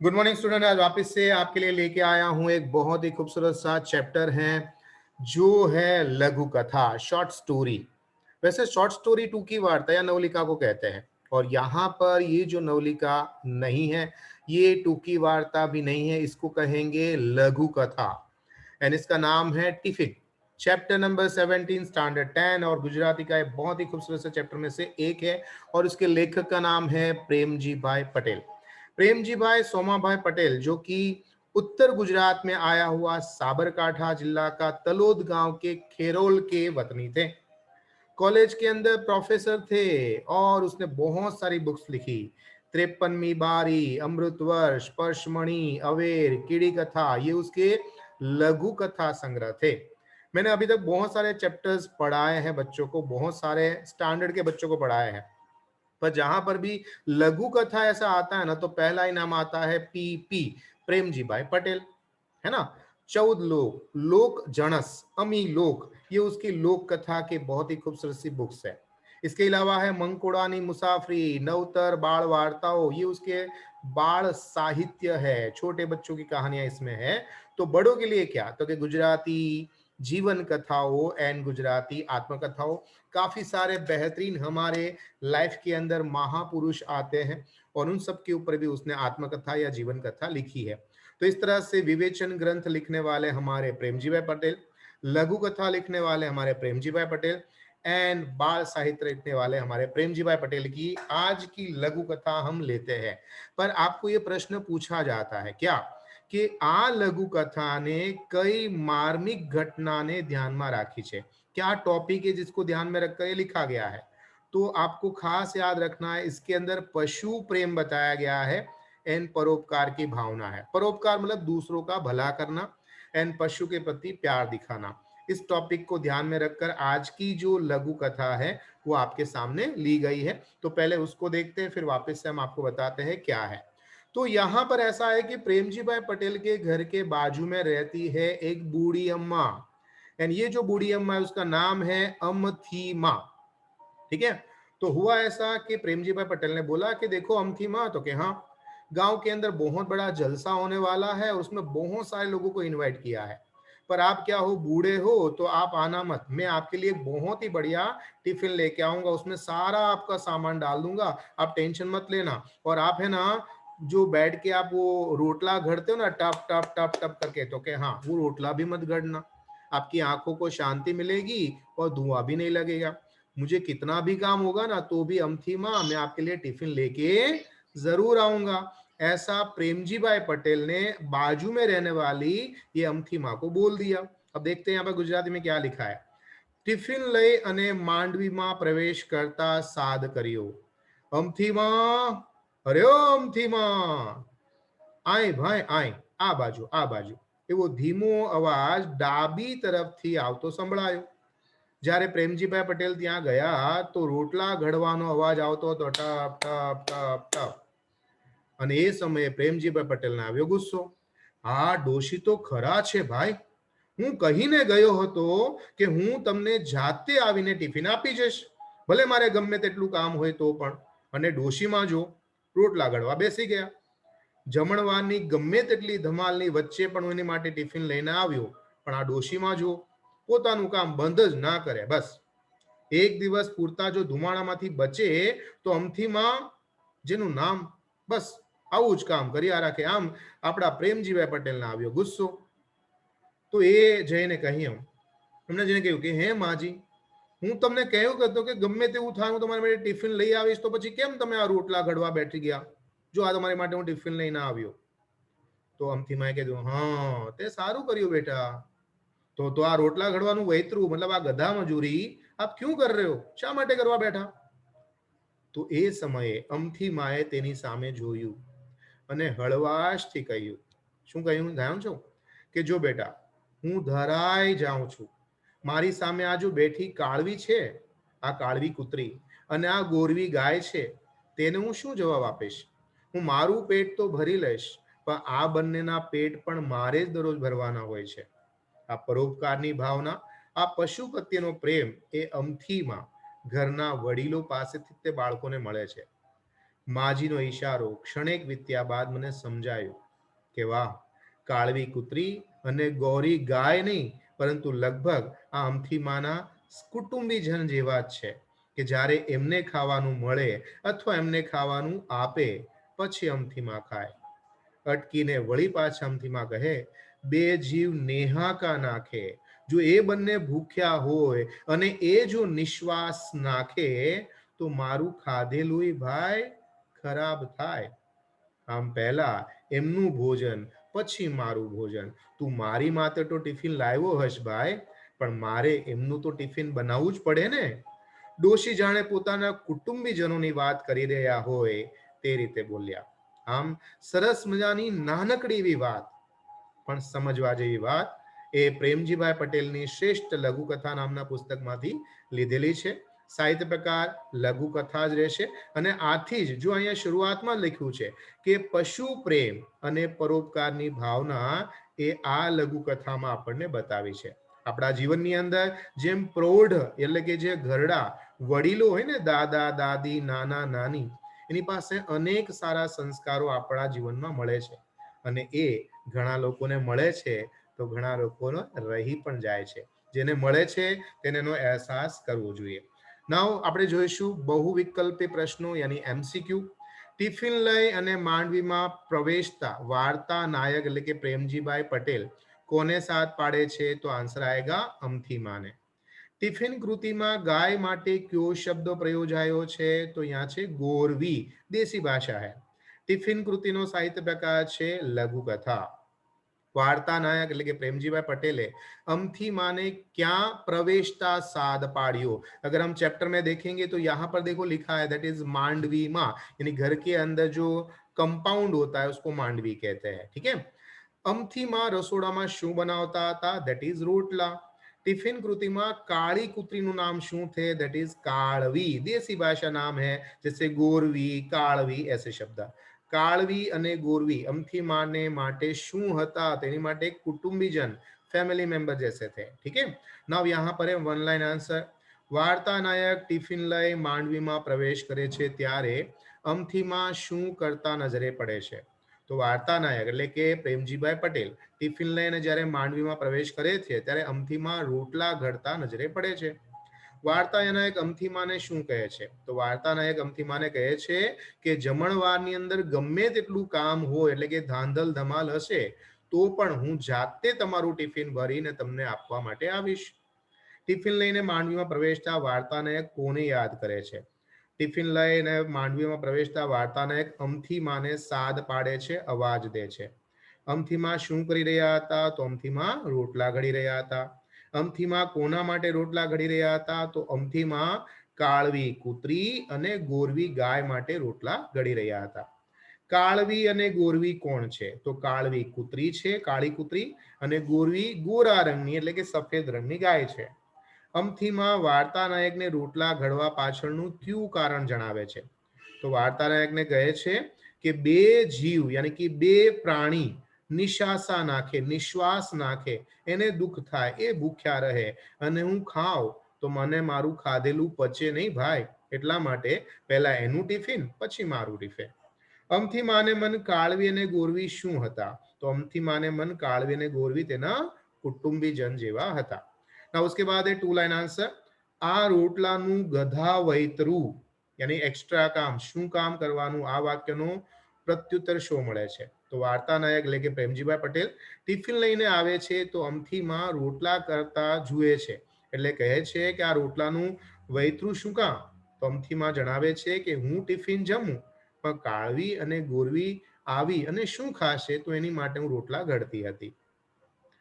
Good morning student. आज वापस से आपके लिए लेके आया हूं एक बहुत ही खूबसूरत सा चैप्टर है जो है लघु कथा, शॉर्ट स्टोरी। वैसे शॉर्ट स्टोरी टूकी वार्ता या नवलिका को कहते हैं, और यहाँ पर ये जो नवलिका नहीं है, ये टूकी वार्ता भी नहीं है, इसको कहेंगे लघु कथा। एंड इसका नाम है टिफिन। चैप्टर नंबर 17 स्टैंडर्ड 10 और गुजराती का एक बहुत ही खूबसूरत से चैप्टर में से एक है, और उसके लेखक का नाम है प्रेमजी भाई पटेल। प्रेमजी भाई सोमाभाई पटेल, जो कि उत्तर गुजरात में आया हुआ साबरकांठा जिला का तलोद गांव के खेरोल के वतनी थे। कॉलेज के अंदर प्रोफेसर थे और उसने बहुत सारी बुक्स लिखी। 53वीं बारी, अमृतवर्ष, परशमणि, अवेर, कीड़ी कथा, ये उसके लघु कथा संग्रह थे। मैंने अभी तक बहुत सारे चैप्टर्स पढ़ाए हैं बच्चों को, बहुत सारे स्टैंडर्ड के बच्चों को पढ़ाए हैं, पर जहां पर भी लघु कथा ऐसा आता है ना, तो पहला ही नाम आता है पीपी, प्रेमजी भाई पटेल, है ना। 14 लोक, लोक जनस, अमी लोक, ये उसकी लोक कथा के बहुत ही खूबसूरत सी बुक्स है। इसके अलावा है मंकुड़ानी मुसाफरी, नवतर बाल वार्ताओं, ये उसके बाल साहित्य है, छोटे बच्चों की कहानियां इसमें है। तो बड़ों के लिए क्या, तो कि गुजराती जीवन कथाओं एंड गुजराती आत्मकथाओं, काफी सारे बेहतरीन हमारे लाइफ के अंदर महापुरुष आते हैं, और उन सब के ऊपर भी उसने आत्मकथा या जीवन कथा लिखी है। तो इस तरह से विवेचन ग्रंथ लिखने वाले हमारे प्रेमजी भाई पटेल, लघु कथा लिखने वाले हमारे प्रेमजी भाई पटेल, एंड बाल साहित्य लिखने वाले हमारे प्रेमजी भाई पटेल की आज की लघु कथा हम लेते हैं। पर आपको ये प्रश्न पूछा जाता है क्या कि आ लघु कथा ने कई मार्मिक घटना ने ध्यान में राखी है, क्या टॉपिक है जिसको ध्यान में रखकर ये लिखा गया है। तो आपको खास याद रखना है, इसके अंदर पशु प्रेम बताया गया है एंड परोपकार की भावना है। परोपकार मतलब दूसरों का भला करना, एंड पशु के प्रति प्यार दिखाना। इस टॉपिक को ध्यान में रखकर आज की जो लघु कथा है वो आपके सामने ली गई है। तो पहले उसको देखते हैं, फिर वापस से हम आपको बताते हैं क्या है। तो यहाँ पर ऐसा है कि प्रेमजी भाई पटेल के घर के बाजू में रहती है एक बूढ़ी अम्मा, एंड ये जो बूढ़ी अम्मा है उसका नाम है अमथी माँ। ठीक है। तो हुआ ऐसा कि प्रेमजी भाई पटेल ने बोला कि देखो अमथी माँ, तो कि हाँ, गांव के अंदर बहुत बड़ा जलसा होने वाला है, उसमें बहुत सारे लोगों को इनवाइट किया है, पर आप क्या हो, बूढ़े हो, तो आप आना मत। मैं आपके लिए बहुत ही बढ़िया टिफिन लेके आऊंगा, उसमें सारा आपका सामान डाल दूंगा, आप टेंशन मत लेना। और आप है ना, जो बैठ के आप वो रोटला घड़ते हो ना, टप टप टप टप करके, तो के हाँ, वो रोटला भी मत घड़ना, आपकी आंखों को शांति मिलेगी और धुआं भी नहीं लगेगा। मुझे कितना भी काम होगा ना, तो भी अमथी माँ, मैं आपके लिए टिफिन लेके जरूर आऊंगा। ऐसा प्रेमजी भाई पटेल ने बाजू में रहने वाली ये अमथी माँ को बोल दिया। अब देखते हैं यहाँ पर गुजराती में क्या लिखा है। टिफिन लई अने मांडवी में प्रवेश करता साद करियो। अमथी माँ, अरे ओ अमथी माँ, आय भाई आय, आ बाजू आ बाजू, એવો ધીમો અવાજ ડાબી તરફથી આવતો સંભળાયો। જ્યારે પ્રેમજીભાઈ પટેલ ત્યાં ગયા તો રોટલા ઘડવાનો અવાજ આવતો હતો, ટપ ટપ ટપ ટપ। અને એ સમયે પ્રેમજીભાઈ પટેલને આવ્યો ગુસ્સો। આ ડોશી તો ખરા છે ભાઈ, હું કહીને ગયો હતો કે હું તમને જાતે આવીને ટિફિન આપી જઈશ, ભલે મારે ગમે તેટલું કામ હોય તો પણ। અને ડોશીમાં જો રોટલા ઘડવા બેસી ગયા। જમણવારની ગમે તેટલી ધમાલની વચ્ચે પણ હું એની માટે ટિફિન લઈને આવ્યો, પણ આ ડોશીમાં જો પોતાનું કામ બંધ જ ના કરે બસ। એક દિવસ પૂરતા જો ધુમાડામાંથી બચે તો અમથીમાં, જેનું નામ, બસ આવું જ કામ કર્યા રાખે। આમ આપણા પ્રેમજીભાઈ પટેલને આવ્યો ગુસ્સો। તો એ જઈને કહ્યું, એમને જઈને કહ્યું કે હે માજી, હું તમને કહ્યું હતો કે ગમે તેવું થાય હું તમારા માટે ટિફિન લઈ આવીશ, તો પછી કેમ તમે આ રોટલા ઘડવા બેઠી ગયા? જો આ તમારી માટે હું ટિફિન લઈને આવ્યો। તો અમથી માએ કીધું, હા તે સારું કર્યું બેટા, તો આ રોટલા ઘડવાનું વૈતરું, મતલબ આ ગધા મજૂરી આપ ક્यों कर रहे हो, શા માટે કરવા બેઠા? તો એ સમયે અમથી માએ તેની સામે જોયું અને હળવાશથી કહ્યું, શું કહ્યું જાણો છો? કે જો બેટા, હું ધરાઈ જાઉં છું, મારી સામે આ જો બેઠી કાળવી છે, આ કાળવી કૂતરી, અને આ ગોરવી ગાય છે, તેને હું શું જવાબ આપીશ? હું મારું પેટ તો ભરી લઈશ, પણ આ બંનેના પેટ પણ મારે જ દરરોજ ભરવાના હોય છે। આ પરોપકારની ભાવના, આ પશુ પ્રત્યેનો પ્રેમ એ અમથીમાં ઘરના વડીલો પાસેથી તે બાળકોને મળે છે। માજીનો ઈશારો ક્ષણેક વીત્યા બાદ મને સમજાયું કે વાહ, કાળવી કૂતરી અને ગોરી ગાય નહીં, પરંતુ લગભગ આ અમથીમાના કુટુંબીજન જેવા જ છે કે જ્યારે એમને ખાવાનું મળે અથવા એમને ખાવાનું આપે પછી અમથીમાં ખાય. અટકીને વળી પાછા અમથીમાં કહે, બે જીવ નેહાકા નાખે, જો એ બંને ભૂખ્યા હોય અને એ જો નિશ્વાસ નાખે તો મારું ખાધેલું ભાઈ ખરાબ થાય. આમ પહેલા એમનું ભોજન પછી મારું ભોજન. તું મારી માટે તો ટિફિન લાવ્યો હશ ભાઈ, પણ મારે એમનું તો ટિફિન બનાવવું જ પડે ને. ડોશી જાણે પોતાના કુટુંબીજનોની વાત કરી રહ્યા હોય તે રીતે બોલ્યા. આમ સરસ મજાની નાનકડી એવી વાત, પણ સમજવા જેવી વાત એ પ્રેમજીભાઈ પટેલની શ્રેષ્ઠ લઘુકથા નામના પુસ્તકમાંથી લીધેલી છે. સાહિત્ય પ્રકાર લઘુકથા જ રહેશે અને આથી જ જો અહીંયા શરૂઆતમાં લખ્યું છે કે પશુ પ્રેમ અને પરોપકારની ભાવના એ આ લઘુકથામાં આપણને બતાવી છે. આપણા જીવનની અંદર જેમ પ્રૌઢ એટલે કે જે ઘરડા વડીલો હોય ને, દાદા દાદી નાના નાની, એની પાસે અનેક સારા સંસ્કારો આપણા જીવનમાં મળે છે અને એ ઘણા લોકોને મળે છે તો ઘણા લોકોનો રહી પણ જાય છે. જેને મળે છે તેને એનો અહેસાસ કરવો જોઈએ. નાવ આપણે જોઈશું બહુ વિકલ્પી પ્રશ્નો યાની એમસીક્યુ. ટિફિન લઈ અને માંડવીમાં પ્રવેશતા વાર્તા નાયક એટલે કે પ્રેમજીભાઈ પટેલ કોને સાથ પાડે છે? તો આન્સર આएगा અમથીમાને. ટિફિન કૃતિમાં ગાય માટે કયો શબ્દ પ્રયોજાયો છે? તો અહીંયા છે ગોરવી, દેશી ભાષા है. ટિફિન કૃતિનો સાહિત્ય પ્રકાર છે લઘુકથા. वार्ता नायक એટલે કે प्रेमजीभाई पटेले अमथी माने क्या प्रवेशता साध पाड़ियो. अगर हम चैप्टर में देखेंगे तो यहाँ पर देखो लिखा है दैट इज मांडवी माँ, यानी घर के अंदर जो कंपाउंड होता है उसको मांडवी कहते हैं. ठीक है. अमथी माँ रसोड़ा में शू बनावता था? That is rotla. टिफिन कृति में काली कुतरी નું નામ શું थे? That is Kalvi. देसी भाषा नाम है जैसे गोरवी, कालवी ऐसे शब्द. કાળવી અને ગોરવી અમથી માને માટે શું હતા? તેની માટે કુટુંબીજન, फैमिली मेंबर जैसे थे. ठीक है. नाउ यहाँ पर है वन लाइन आंसर. वार्ता नायक टिफिन लई માંડવીમાં પ્રવેશ કરે છે ત્યારે અમથીમાં શું કરતા નજરે પડે છે? તો વાર્તા નાયક એટલે કે પ્રેમજીભાઈ પટેલ ટિફિન લઈને જ્યારે માંડવીમાં પ્રવેશ કરે છે ત્યારે અમથીમાં રોટલા ઘડતા નજરે પડે છે. વાર્તા એના એક અમથીમાને શું કહે છે? તો વાર્તાના એક અમથીમાને કહે છે કે જમણવારની અંદર ગમે તેટલું કામ હોય એટલે કે ધાંધલ ધમાલ હશે તો પણ હું જાતે તમારું ટિફિન ભરીને તમને આપવા માટે આવીશ. ટિફિન લઈને માંડવીમાં પ્રવેશતા વાર્તાનાયક કોને યાદ કરે છે? ટિફિન લઈને માંડવીમાં પ્રવેશતા વાર્તાનાયક અમથીમાને સાદ પાડે છે, અવાજ દે છે. અમથીમાં શું કરી રહ્યા હતા? તો અમથીમાં રોટલા ઘડી રહ્યા હતા. અમથીમાં કોના માટે રોટલા ઘડી રહ્યા હતા? તો અમથીમાં કાળવી કૂતરી અને ગોરવી ગાય માટે રોટલા ઘડી રહ્યા હતા. કાળવી અને ગોરવી કોણ છે? તો કાળવી કૂતરી છે, કાળી કૂતરી, અને ગોરવી ગોરા રંગની એટલે કે સફેદ રંગની ગાય છે. અમથીમાં વાર્તા નાયકને રોટલા ઘડવા પાછળનું કયું કારણ જણાવે છે? તો વાર્તા નાયકને કહે છે કે બે જીવ યાની કે બે પ્રાણી નિશાસા નાખે, નિશ્વાસ નાખે, એને દુઃખ થાય, એ ભૂખ્યા રહે અને હું ખાઉં તો મને મારું ખાધેલું પચે નહીં ભાઈ, એટલા માટે પહેલા એનું ટિફિન પછી મારું ટિફિન. અમથી માને મન કાળવી અને ગોરવી શું હતા? તો અમથી માને મન કાળવી અને ગોરવી તેના કુટુંબીજન જેવા હતા. ના उसके बाद है टू लाइन आंसर. આ રોટલાનું ગધા વૈતરું યાની એક્સ્ટ્રા કામ, શું કામ કરવાનું? આ વાક્યનો પ્રત્યુત્તર શો મળે છે? તો વાર્તા નાયક એટલે કે પ્રેમજીભાઈ પટેલ ટિફિન લઈને આવે છે તો અમથીમાં રોટલા કરતા જુએ છે એટલે કહે છે કે આ રોટલાનું વૈતરું શું કામ? તો અમથીમાં જણાવે છે કે હું ટિફિન જમું પણ કાળવી અને ગોરવી આવી અને શું ખાશે તો એની માટે હું રોટલા ઘડતી હતી.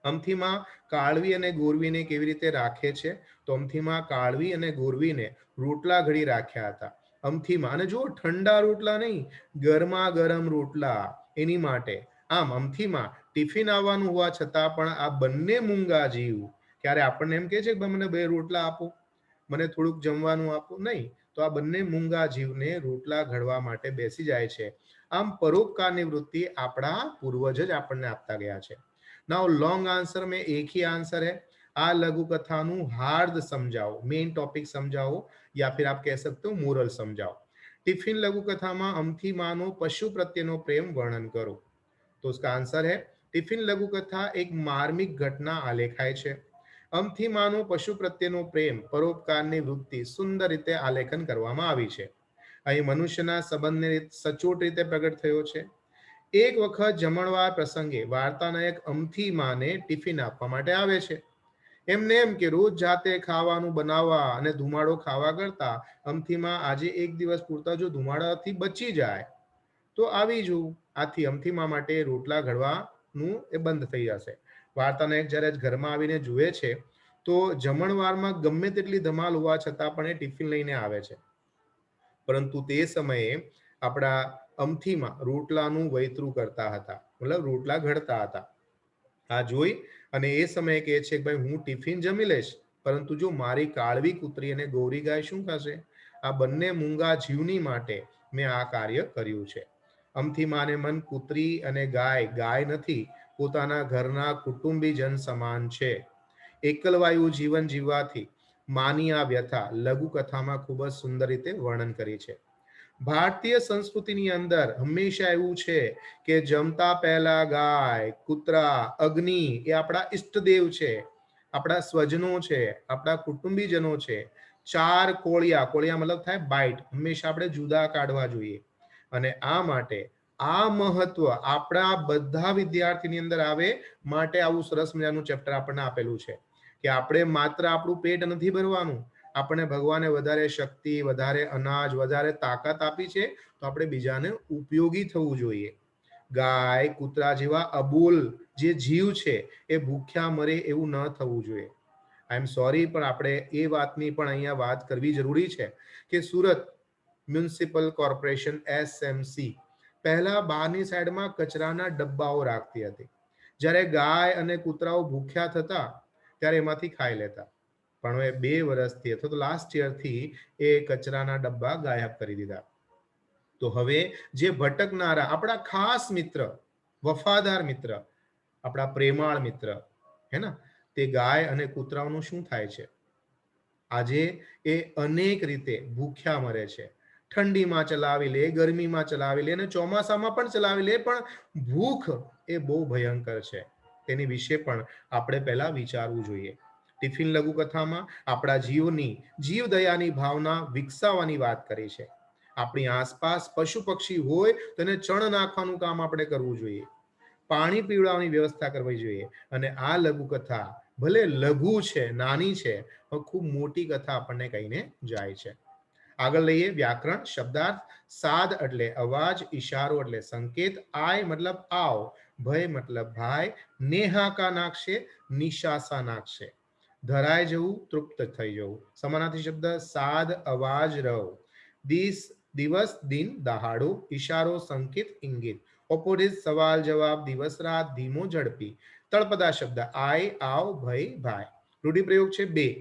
અમથીમાં કાળવી અને ગોરવીને કેવી રીતે રાખે છે? તો અમથીમાં કાળવી અને ગોરવીને રોટલા ઘડી રાખ્યા હતા. અમથીમાં, અને જો ઠંડા રોટલા નહીં, ગરમા ગરમ રોટલા એની માટે. આમ અમથીમાં ટિફિન આવવાનું હોવા છતાં પણ આ બંને મૂંગા જીવ ક્યારે આપણને એમ કહે છે કે મને બે રોટલા આપો, મને થોડુંક જમવાનું આપો? નહીં. તો આ બંને મૂંગા જીવને રોટલા ઘડવા માટે બેસી જાય છે. આમ પરોપકારની વૃત્તિ આપણા પૂર્વજ જ આપણને આપતા ગયા છે. नाउ लॉन्ग आंसर में एक ही आंसर है. आ लघु कथानु हार्द समझाओ, मेन टॉपिक समझाओ या फिर आप कह सकते हो मोरल समझाओ. टिफिन लघु कथा में अमथी मानो पशु प्रत्येनो प्रेम वर्णन करो। तो उसका आंसर है टिफिन लघु कथा एक मार्मिक घटना आलेखाय छे। अमथी मानो पशु प्रत्येनो प्रेम परोपकारनी वृत्ति सुंदर रीते आलेखन करवामां आवी छे। અહીં મનુષ્યના સંબંધને સચોટ રીતે પ્રગટ થયો છે। એક વખત જમણવાર પ્રસંગે વાર્તાનાયક અમથી માને ટિફિન આપવા માટે આવે છે। એમને એમ કે રોજ જાતે ખાવાનું બનાવવા અને ધુમાડો ખાવા કરતા અમથીમાં આજે એક દિવસ પૂરતા જો ધુમાડાથી બચી જાય તો આવી જવું। આથી અમથીમાં માટે રોટલા ઘડવાનું એ બંધ થઈ જશે। વાર્તાનાયક જ્યારે ઘરમાં આવીને જુએ છે તો જમણવારમાં ગમે તેટલી ધમાલ હોવા છતાં પણ એ ટિફિન લઈને આવે છે, પરંતુ તે સમયે આપણા અમથીમાં રોટલાનું વૈતરું કરતા હતા, મતલબ રોટલા ઘડતા હતા। આ જોઈ અને એ સમયે કહે છે કે ભાઈ હું ટિફિન જમી લઈશ, પરંતુ જો મારી કાળવી કૂતરી અને ગૌરી ગાય શું થશે? આ બંને મૂંગા જીવની માટે મેં આ કાર્ય કર્યું છે। અમથી માને મન કૂતરી અને ગાય નથી, પોતાના ઘરના કુટુંબીજન સમાન છે। એકલવાયુ જીવન જીવવાથી માની આ વ્યથા લઘુ કથામાં ખૂબ જ સુંદર રીતે વર્ણન કરી છે। ભારતીય સંસ્કૃતિની અંદર હંમેશા એવું છે કે જમતા પહેલા ગાય, કૂતરા, અગ્નિ એ આપણા ઈષ્ટદેવ છે, આપણા સ્વજનો છે, આપણા કુટુંબીજનો છે। ચાર કોળિયા, કોળિયા મતલબ થાય બાઇટ, હંમેશા આપણે જુદા કાઢવા જોઈએ। અને આ માટે આ મહત્વ આપણા બધા વિદ્યાર્થીની અંદર આવે માટે આવું સરસ મજાનું ચેપ્ટર આપણને આપેલું છે કે આપણે માત્ર આપણું પેટ નથી ભરવાનું, આપણે ભગવાને વધારે શક્તિ, વધારે અનાજ, વધારે તાકાત આપી છે તો આપણે બીજાને ઉપયોગી થવું જોઈએ। ગાય, કૂતરા જેવા અબોલ જે જીવ છે એ ભૂખ્યા મરે એવું ન થવું જોઈએ। આઈ એમ સોરી, પણ આપણે એ વાતની પણ અહીંયા વાત કરવી જરૂરી છે કે સુરત મ્યુનિસિપલ કોર્પોરેશન એસએમસી પહેલા બહારની સાઈડમાં કચરાના ડબ્બાઓ રાખતી હતી। જ્યારે ગાય અને કૂતરાઓ ભૂખ્યા થતા ત્યારે એમાંથી ખાઈ લેતા, પણ હવે 2 વર્ષથી અથવા તો લાસ્ટ યરથી એ કચરાના ડબ્બા ગાયબ કરી દીધા। તો હવે જે ભટકનારા આપણા ખાસ મિત્ર, વફાદાર મિત્ર, આપણા પ્રેમાળ મિત્ર હે ને, તે ગાય અને કૂતરાઓનું શું થાય છે? આજે એ અનેક રીતે ભૂખ્યા મરે છે। ઠંડીમાં ચલાવી લે, ગરમીમાં ચલાવી લે અને ચોમાસામાં પણ ચલાવી લે, પણ ભૂખ એ બહુ ભયંકર છે। તેની વિશે પણ આપણે પહેલા વિચારવું જોઈએ। ટિફિન લઘુ કથામાં આપણા જીવની જીવદયાની ભાવના વિકસાવવાની વાત કરી છે। આપણી આસપાસ પશુ પક્ષી હોય તો એને ચણ નાખવાનું કામ આપણે કરવું જોઈએ, પાણી પીવડાવવાની વ્યવસ્થા કરવી જોઈએ। અને આ લઘુ કથા ભલે લઘુ છે, નાની છે, પણ ખૂબ મોટી કથા આપણને કહીને જાય છે। આગળ લઈએ વ્યાકરણ શબ્દાર્થ। સાદ એટલે અવાજ, ઈશારો એટલે સંકેત, આય મતલબ આવ, ભય મતલબ ભાઈ, નેહાકા નાખશે, નિશાસા નાખશે, ધરાય જવું, તૃપ્ત થઈ જવું। સમાનાર્થી શબ્દ સાદ, અવાજ, રવ, દિવસ, દિન, દહાડો, ઈશારો, સંકેત, ઇંગિત, ઓપોઝિટ સવાલ જવાબ, દિવસ રાત, ધીમો, ઝડપી। તળપદા શબ્દ આય, આવ, ભય, ભાઈ। રૂઢિપ્રયોગ છે 2,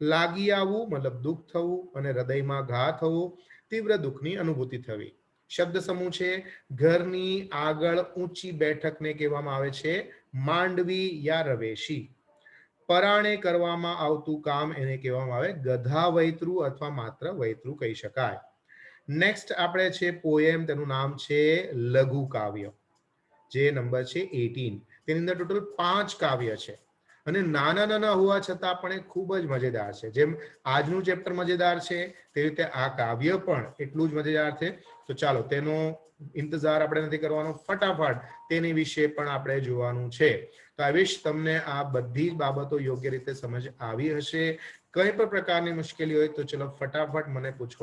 લાગી આવવું મતલબ દુઃખ થવું અને હૃદયમાં ઘા થવો, તીવ્ર દુઃખની અનુભૂતિ થવી। શબ્દ સમૂહ છે ઘરની આગળ ઊંચી બેઠકને કહેવામાં આવે છે માંડવી યા રવેશી। પરાણે કરવામાં આવતું કામ એને કહેવામાં આવે ગધા વૈતરું અથવા માત્ર વૈતરું કહી શકાય। નેક્સ્ટ આપણે છે પોએમ, તેનું નામ છે લઘુ કાવ્ય, જે નંબર છે 18। તેની અંદર ટોટલ 5 કાવ્ય છે અને નાના નાના હોવા છતાં પણ એ ખૂબ જ મજેદાર છે। જેમ આજનું ચેપ્ટર મજેદાર છે તે રીતે આ કાવ્ય પણ એટલું જ મજેદાર છે। તો ચાલો તેનો ઇંતજાર આપણે નથી કરવાનો, ફટાફટ તેની વિશે પણ આપણે જોવાનું છે। તો આઈ વિશ તમને આ બધી જ બાબતો યોગ્ય રીતે સમજ આવી હશે। કઈ પણ પ્રકારની મુશ્કેલી હોય તો ચલો ફટાફટ મને પૂછવા